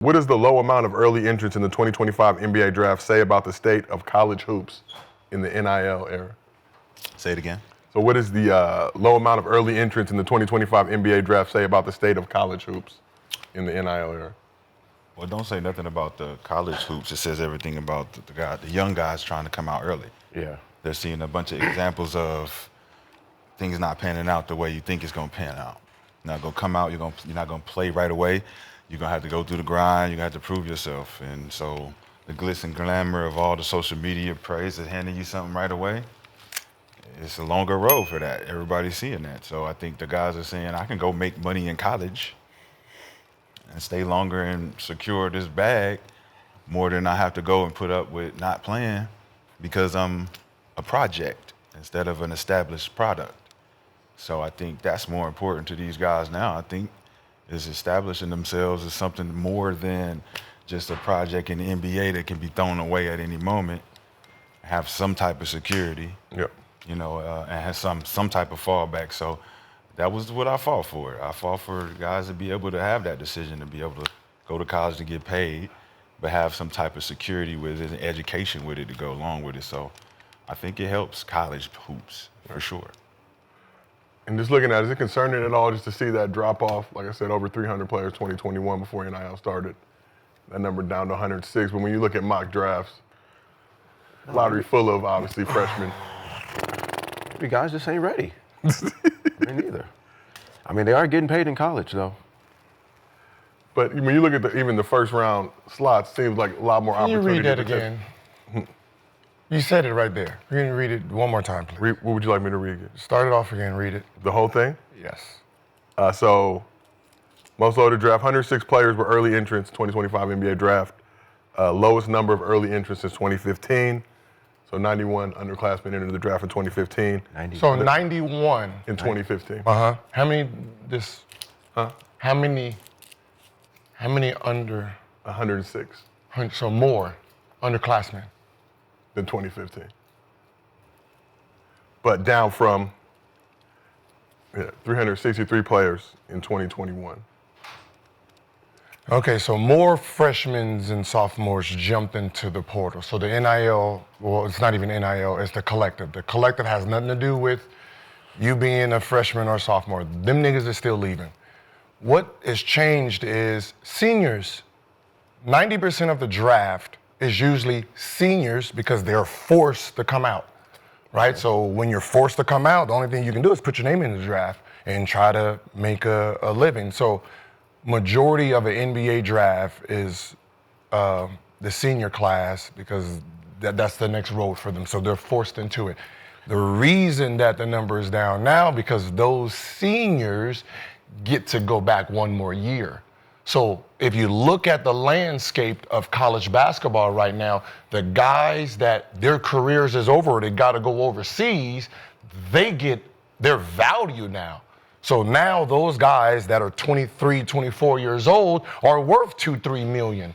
What does the low amount of early entrants in the 2025 NBA draft say about the state of college hoops in the NIL era? Say it again. So what does the low amount of early entrants in the 2025 NBA draft say about the state of college hoops in the NIL era? Well, don't say nothing about the college hoops. It says everything about the young guys trying to come out early. Yeah. They're seeing a bunch of examples of things not panning out the way you think it's going to pan out. You're not going to come out, you're not going to play right away. You're going to have to go through the grind. You're going to have to prove yourself. And so the glitz and glamour of all the social media praise is handing you something right away. It's a longer road for that. Everybody's seeing that. So I think the guys are saying, I can go make money in college and stay longer and secure this bag more than I have to go and put up with not playing because I'm a project instead of an established product. So I think that's more important to these guys now. I think is establishing themselves as something more than just a project in the NBA that can be thrown away at any moment, have some type of security, Yep. and have some type of fallback. So that was what I fought for. I fought for guys to be able to have that decision, to be able to go to college to get paid, but have some type of security with it and education with it to go along with it. So I think it helps college hoops for sure. And just looking at it, is it concerning at all just to see that drop off? Like I said, over 300 players 2021 before NIL started. That number down to 106. But when you look at mock drafts, lottery full of obviously freshmen. You guys just ain't ready. Me neither. I mean, they are getting paid in college though. But when you look at even the first round slots, seems like a lot more Can you opportunity. read that again? You said it right there. You can read it one more time, please. What would you like me to read again? Start it off again, read it. The whole thing? Yes. So most loaded draft, 106 players were early entrants, 2025 NBA draft. Lowest number of early entrants since 2015. So 91 underclassmen entered the draft in 2015. 90. So 91. In 2015. Uh-huh. How many How many under? 106 So more underclassmen. than 2015. But down from 363 players in 2021. Okay, so more freshmen and sophomores jumped into the portal. So the NIL, well, it's not even NIL, it's the collective. The collective has nothing to do with you being a freshman or sophomore. Them niggas are still leaving. What has changed is seniors. 90% of the draft is usually seniors because they're forced to come out, right? So when you're forced to come out, the only thing you can do is put your name in the draft and try to make a living. So majority of an NBA draft is the senior class because that's the next road for them. So they're forced into it. The reason that the number is down now because those seniors get to go back one more year. So if you look at the landscape of college basketball right now, the guys that their careers is over, they got to go overseas, they get their value now. So now those guys that are 23, 24 years old are worth 2-3 million.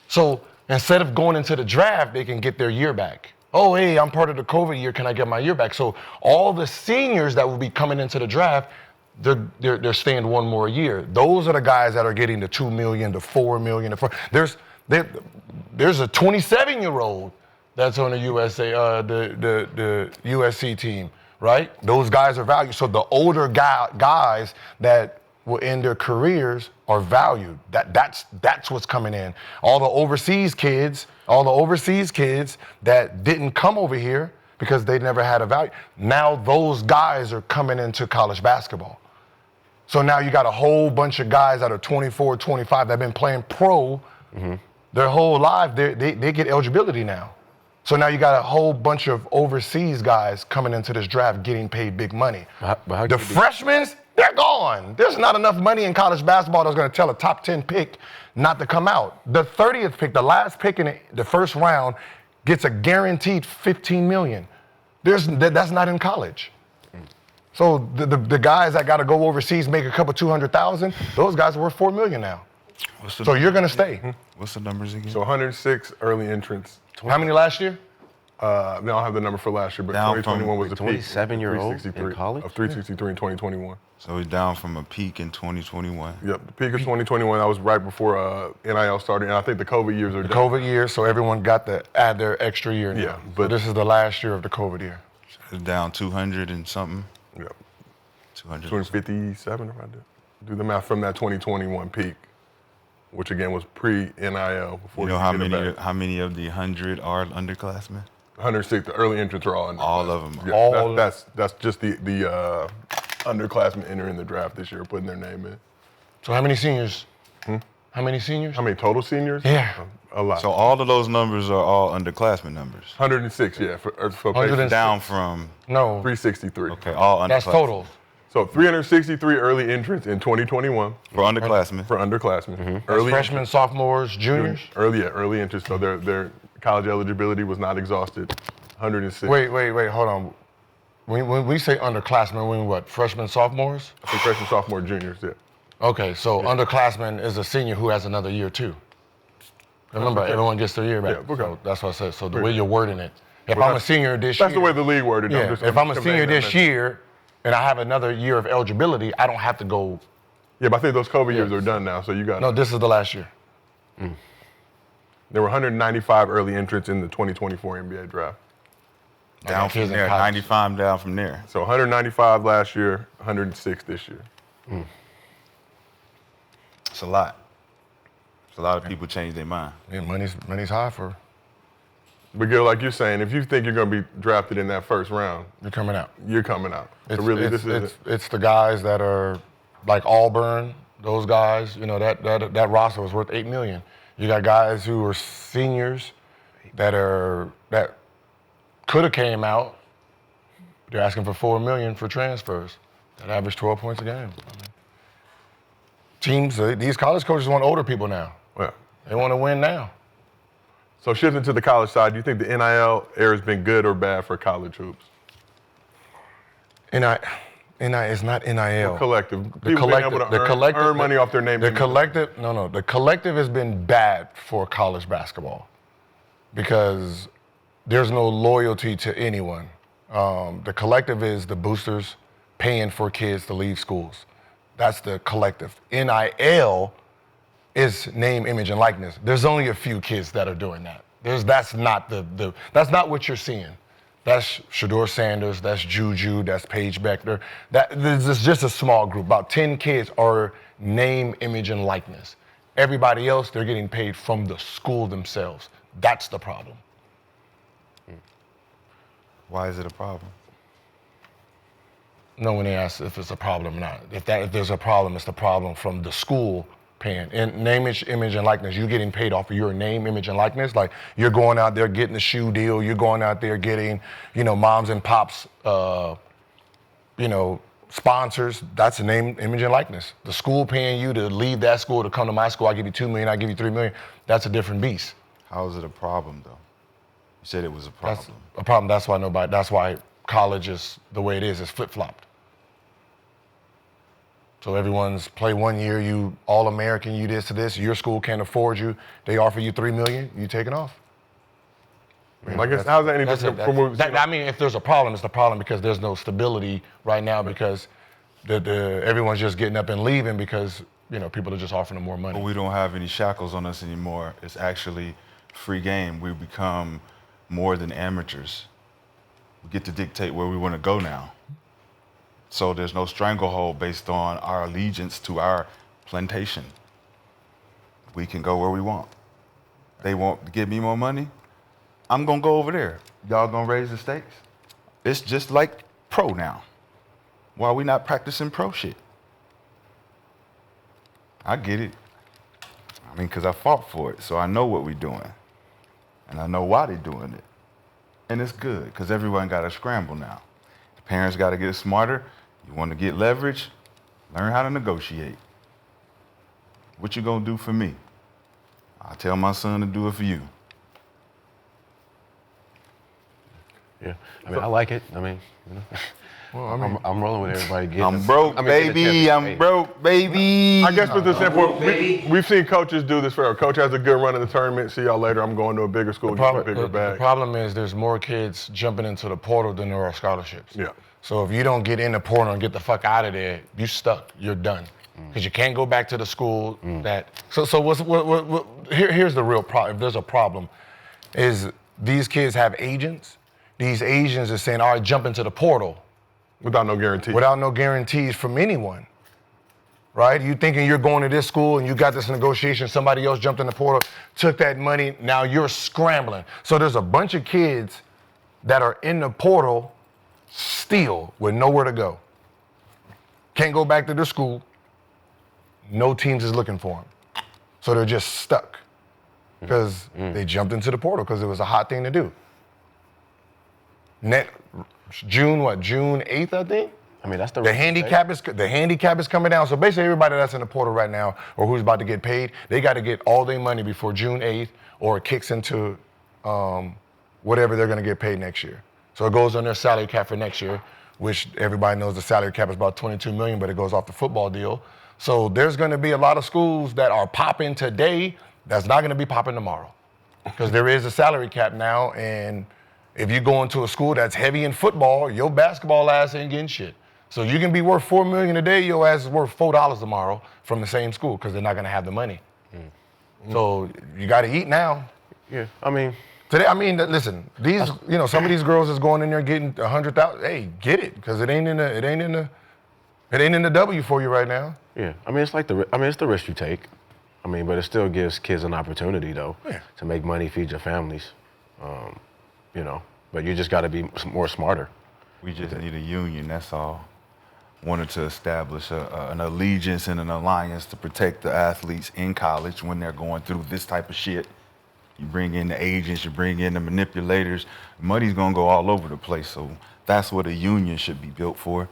So instead of going into the draft, they can get their year back. Oh, hey, I'm part of the COVID year. Can I get my year back? So all the seniors that will be coming into the draft, they're staying one more year. Those are the guys that are getting the 2 million, the 4 million. There's a 27-year-old that's on the USA, the USC team, right? Those guys are valued. So the older guys that will end their careers are valued. That's what's coming in. All the overseas kids that didn't come over here because they never had a value. Now those guys are coming into college basketball. So now you got a whole bunch of guys that are 24, 25 that have been playing pro their whole life. They get eligibility now. So now you got a whole bunch of overseas guys coming into this draft getting paid big money. The freshmen, they're gone. There's not enough money in college basketball that's going to tell a top 10 pick not to come out. The 30th pick, the last pick in the first round, gets a guaranteed $15 million. That's not in college. So the guys that got to go overseas, make a couple 200,000, those guys are worth $4 million now. So you're going to stay. What's the numbers again? So 106 early entrants. How many last year? They don't have the number for last year, but Down from 2021 was the peak. 27-year-old in 363 college? Of 363 in 2021. So he's down from a peak in 2021. Yep, the peak of 2021, that was right before NIL started, and I think the COVID years are The done. COVID year, so everyone got to add their extra year now. Yeah, So but- this is the last year of the COVID year. It's down 200 and something. Yep, 200. 257 if I do the math from that 2021 peak, which again was pre-NIL. Before You know how get it many? back. How many of the 100 are underclassmen? 106, the early entrants are all underclassmen. All of them. Yeah, All- that's just the underclassmen entering the draft this year, putting their name in. So how many seniors? How many seniors? How many total seniors? Yeah. A lot. So all of those numbers are all underclassmen numbers. 106, yeah. For 106. Down from No, 363. okay, all underclassmen. that's total. So 363 early entrants in 2021 for underclassmen. for underclassmen. That's Early freshmen, sophomores, juniors. early entrants. So their college eligibility was not exhausted. 106. Wait, hold on. When we say underclassmen, we mean what? Freshmen, sophomores? I think freshman, sophomore, juniors. Yeah. Okay, so underclassman is a senior who has another year too. Remember, everyone gets their year back. Yeah, okay. So that's what I said. So the way you're wording it. If Well, I'm a senior this That's year, the way the league worded it. yeah. If I'm a conveying senior that this message. year and I have another year of eligibility, I don't have to go. Yeah, but I think those COVID years are done now. So you got No, this is the last year. There were 195 early entrants in the 2024 NBA draft. Down kids from in there. college. 95 down from there. So 195 last year, 106 this year. It's a lot. It's a lot of people change their mind. Yeah, money's high for But Gil, like you're saying, if you think you're going to be drafted in that first round, you're coming out. you're coming out. So really, this is It's the guys that are like Auburn, those guys, you know, that roster was worth $8 million. You got guys who are seniors that could have came out. They're asking for $4 million for transfers that average 12 points a game. I mean, teams, these college coaches want older people now. well. They want to win now. So shifting to the college side, do you think the NIL era has been good or bad for college hoops? NIL is not NIL. Collective. People being able to earn money off their name. The collective has been bad for college basketball because there's no loyalty to anyone. The collective is the boosters paying for kids to leave schools. That's the collective. NIL is name, image, and likeness. There's only a few kids that are doing that. That's not that's not what you're seeing. That's Shador Sanders, that's Juju, that's Paige Beckner. This is just a small group. About 10 kids are name, image, and likeness. Everybody else, they're getting paid from the school themselves. That's the problem. Why is it a problem? No one asks if it's a problem or not. If there's a problem, it's the problem from the school paying. And name, image, and likeness, you're getting paid off of your name, image, and likeness. Like you're going out there getting a shoe deal. You're going out there getting, moms and pops, sponsors. That's a name, image, and likeness. The school paying you to leave that school to come to my school, I give you $2 million, I give you $3 million. That's a different beast. How is it a problem, though? You said it was a problem. That's a problem. That's why college is the way it is. It's flip-flopped. So everyone's play 1 year, you All-American, you this to this, your school can't afford you, they offer you $3 million, you take it off. I guess, how's that any different from what we've seen? I mean, if there's a problem, it's the problem because there's no stability right now because everyone's just getting up and leaving because, people are just offering them more money. But we don't have any shackles on us anymore. It's actually free game. We become more than amateurs. We get to dictate where we want to go now. So there's no stranglehold based on our allegiance to our plantation. We can go where we want. They want to give me more money. I'm going to go over there. Y'all going to raise the stakes? It's just like pro now. Why are we not practicing pro shit? I get it. I mean, because I fought for it, so I know what we're doing. And I know why they're doing it. And it's good, because everyone got to scramble now. The parents got to get smarter. You want to get leverage? Learn how to negotiate. What you going to do for me? I'll tell my son to do it for you. Yeah, I mean, I like it. I mean, Well, I mean, I'm rolling with everybody getting. I'm broke, baby. I'm broke, baby. I guess with the simple, we've seen coaches do this forever. Coach has a good run in the tournament. See y'all later. I'm going to a bigger school, get a bigger the bag. problem is there's more kids jumping into the portal than there are scholarships. Yeah. So if you don't get in the portal and get the fuck out of there, you stuck. You're done. Because you can't go back to the school that. So here's the real problem. If there's a problem, is these kids have agents. These agents are saying, all right, jump into the portal. Without no guarantee. Without no guarantees from anyone. Right? You thinking you're going to this school and you got this negotiation, somebody else jumped in the portal, took that money, now you're scrambling. So there's a bunch of kids that are in the portal still with nowhere to go. Can't go back to their school. No teams is looking for them. So they're just stuck because they jumped into the portal because it was a hot thing to do. June 8th, I think? I mean, that's the handicap is coming down. So basically everybody that's in the portal right now or who's about to get paid, they got to get all their money before June 8th or it kicks into whatever they're going to get paid next year. So it goes on their salary cap for next year, which everybody knows the salary cap is about $22 million, but it goes off the football deal. So there's going to be a lot of schools that are popping today that's not going to be popping tomorrow because there is a salary cap now. And if you go into a school that's heavy in football, your basketball ass ain't getting shit. So you can be worth $4 million a day, your ass is worth $4 tomorrow from the same school because they're not going to have the money. So you got to eat now. Yeah, I mean. Today, listen, some of these girls is going in there getting 100,000. Hey, get it, because it ain't in the W for you right now. Yeah, I mean, it's the risk you take. I mean, but it still gives kids an opportunity though to make money, feed your families. But you just got to be more smarter. We just need a union, that's all. Wanted to establish an allegiance and an alliance to protect the athletes in college when they're going through this type of shit. You bring in the agents, you bring in the manipulators, money's gonna go all over the place. So that's what a union should be built for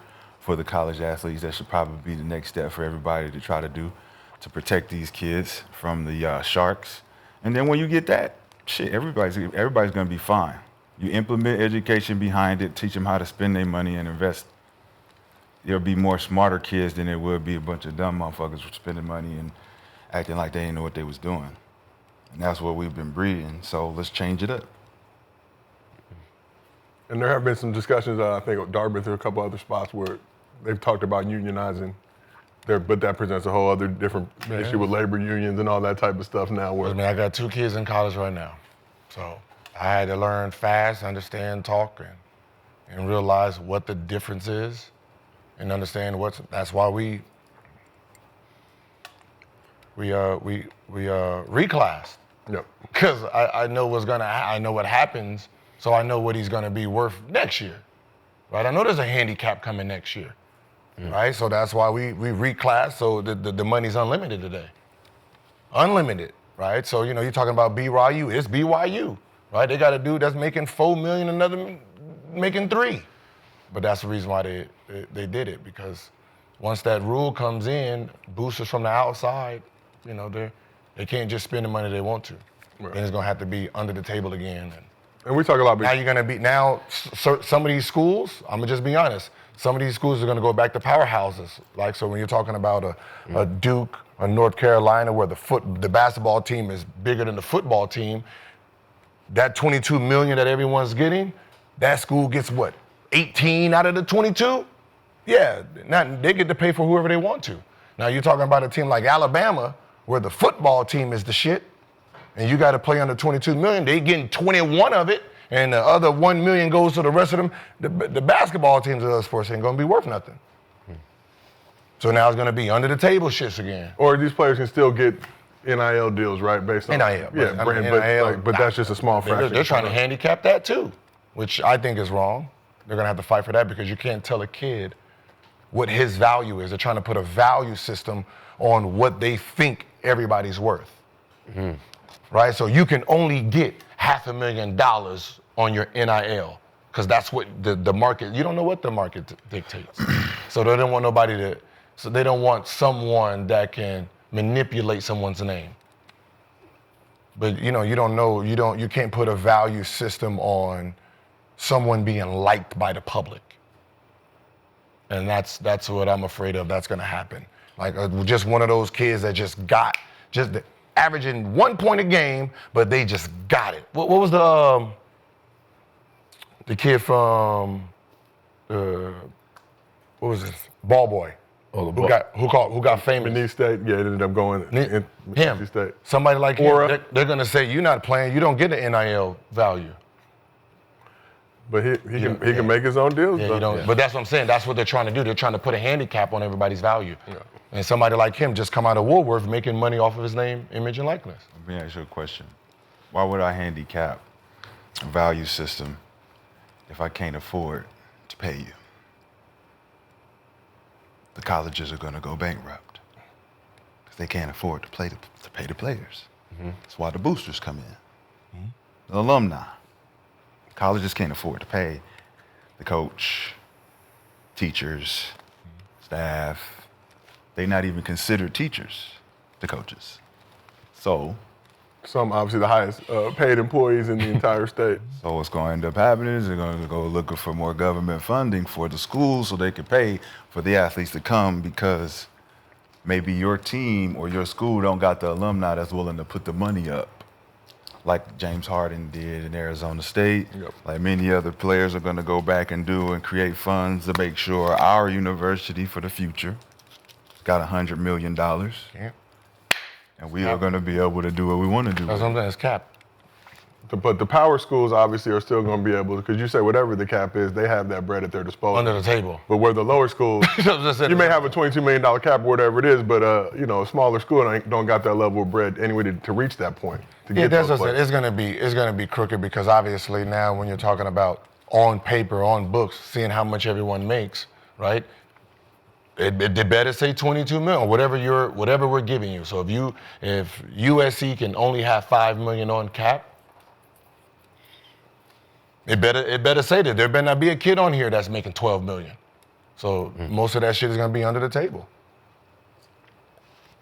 the college athletes. That should probably be the next step for everybody to try to do to protect these kids from the sharks. And then when you get that, shit, everybody's gonna be fine. You implement education behind it, teach them how to spend their money and invest. There'll be more smarter kids than there would be a bunch of dumb motherfuckers spending money and acting like they didn't know what they was doing. And that's what we've been breeding, so let's change it up. And there have been some discussions, I think, Dartmouth or a couple other spots where they've talked about unionizing, but that presents a whole other different issue with labor unions and all that type of stuff now. Where I got 2 kids in college right now, so I had to learn fast, understand, talk, and realize what the difference is, and understand that's why we reclassed. Yep. Because I know I know what happens, so I know what he's gonna be worth next year, right? I know there's a handicap coming next year, right? So that's why we reclassed, so the money's unlimited today. Unlimited, right? So, you're talking about BYU, it's BYU, right? They got a dude that's making $4 million, another making $3 million. But that's the reason why they did it, because once that rule comes in, boosters from the outside, they can't just spend the money they want to. Right. Then it's gonna have to be under the table again. And we talk about now you're gonna be some of these schools. I'm gonna just be honest. Some of these schools are gonna go back to powerhouses. Like, so when you're talking about a Duke, a North Carolina, where the basketball team is bigger than the football team, that $22 million that everyone's getting, that school gets what? 18 out of the 22? Yeah, now they get to pay for whoever they want to. Now you're talking about a team like Alabama, where the football team is the shit, and you got to play under $22 million. They getting 21 of it, and the other $1 million goes to the rest of them. The basketball teams of other sports ain't gonna be worth nothing. So now it's gonna be under the table shits again. Or these players can still get NIL deals, right? Based on NIL, but that's just a small fraction. They're trying to handicap that too, which I think is wrong. They're gonna have to fight for that because you can't tell a kid what his value is. They're trying to put a value system on what they think everybody's worth. Right? So you can only get $500,000 on your NIL because that's what the market, you don't know what the market dictates. So they don't want someone that can manipulate someone's name. But you can't put a value system on someone being liked by the public. And that's what I'm afraid of. That's going to happen. Like just one of those kids that just averaging 1 point a game, but they just got it. What was the kid from what was this? Ball boy. Oh, Who got famous? Benese State, yeah, it ended up going in him. State. Somebody like Or, him, they're going to say, you're not playing, you don't get the NIL value. But he can make his own deals. Yeah, you don't. But that's what I'm saying. That's what they're trying to do. They're trying to put a handicap on everybody's value. Yeah. And somebody like him just come out of Woolworth making money off of his name, image, and likeness. Let me ask you a question. Why would I handicap a value system if I can't afford to pay you? The colleges are going to go bankrupt because they can't afford to pay the players. Mm-hmm. That's why the boosters come in. Mm-hmm. The alumni. Colleges can't afford to pay the coach, teachers, staff. They're not even considered teachers, the coaches. So some obviously the highest paid employees in the entire state. So what's going to end up happening is they're going to go looking for more government funding for the schools so they can pay for the athletes to come, because maybe your team or your school don't got the alumni that's willing to put the money up, like James Harden did in Arizona State. Yep. Like many other players are going to go back and do and create funds to make sure our university for the future got $100 million. Yeah. And we are going to be able to do what we want to do. That's something that's capped. But the power schools obviously are still going to be able to, because you say whatever the cap is, they have that bread at their disposal. Under the table. But where the lower schools, you may have a $22 million cap or whatever it is, but a smaller school don't got that level of bread anyway to reach that point. That's what I said. It's gonna be crooked, because obviously now when you're talking about on paper, on books, seeing how much everyone makes, right? It better say 22 million, whatever we're giving you. So if USC can only have 5 million on cap, it better say that. There better not be a kid on here that's making 12 million. So most of that shit is gonna be under the table.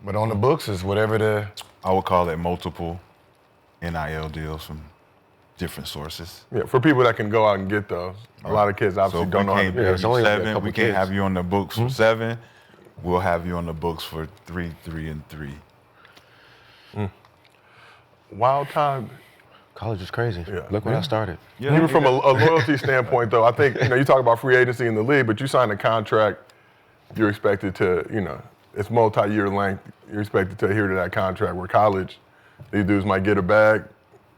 But on the books is whatever I would call it multiple NIL deals from different sources. Yeah, for people that can go out and get those. A lot of kids obviously don't know how to do it. Seven, we can't have you on the books for 7. We'll have you on the books for 3, 3, and 3. Wild time. College is crazy. Yeah. Look when I started. Yeah, even from a loyalty standpoint, though, I think you talk about free agency in the league, but you sign a contract, you're expected to, it's multi-year length. You're expected to adhere to that contract. Where college, these dudes might get a bag.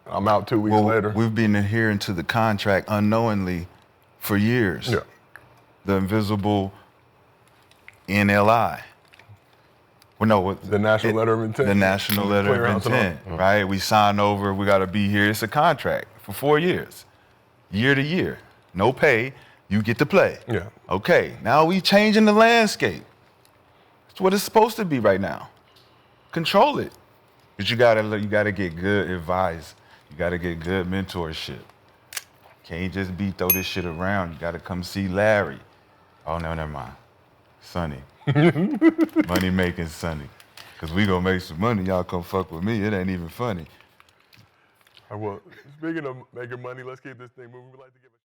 I'm out 2 weeks later. We've been adhering to the contract unknowingly for years. Yeah. The invisible NLI. Well, no, the National Letter of Intent. The National Letter of Intent, right? We sign over, we got to be here. It's a contract for 4 years, year to year. No pay, you get to play. Yeah. Okay, now we changing the landscape. That's what it's supposed to be right now. Control it. But you gotta get good advice. You gotta get good mentorship. Can't just throw this shit around. You gotta come see Larry. Oh no, never mind. Sonny. Money making Sonny. Cause we gonna make some money. Y'all come fuck with me. It ain't even funny. Well, speaking of making money, let's keep this thing moving. We'd like to give